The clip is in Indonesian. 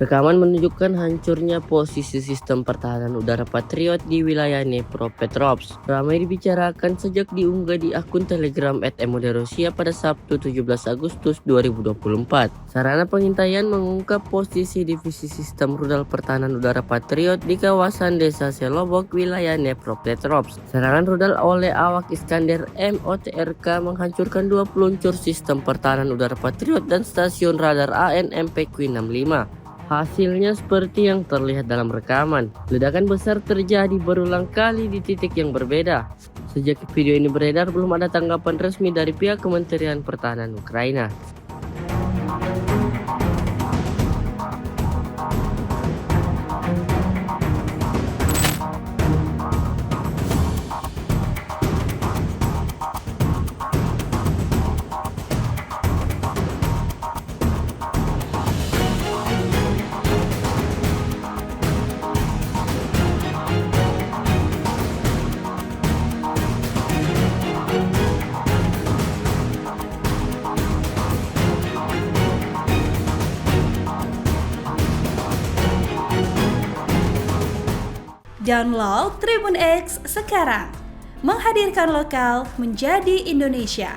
Rekaman menunjukkan hancurnya posisi sistem pertahanan udara Patriot di wilayah Dnipropetrovsk. Ramai dibicarakan sejak diunggah di akun Telegram @MOD-Rusia pada Sabtu 17 Agustus 2024. Sarana pengintaian mengungkap posisi divisi sistem rudal pertahanan udara Patriot di kawasan desa Selobok, wilayah Dnipropetrovsk. Serangan rudal oleh awak Iskander MOTRK menghancurkan 2 peluncur sistem pertahanan udara Patriot dan stasiun radar AN/MPQ-65. Hasilnya seperti yang terlihat dalam rekaman. Ledakan besar terjadi berulang kali di titik yang berbeda. Sejak video ini beredar, belum ada tanggapan resmi dari pihak Kementerian Pertahanan Ukraina. Download Tribun X sekarang, menghadirkan lokal menjadi Indonesia.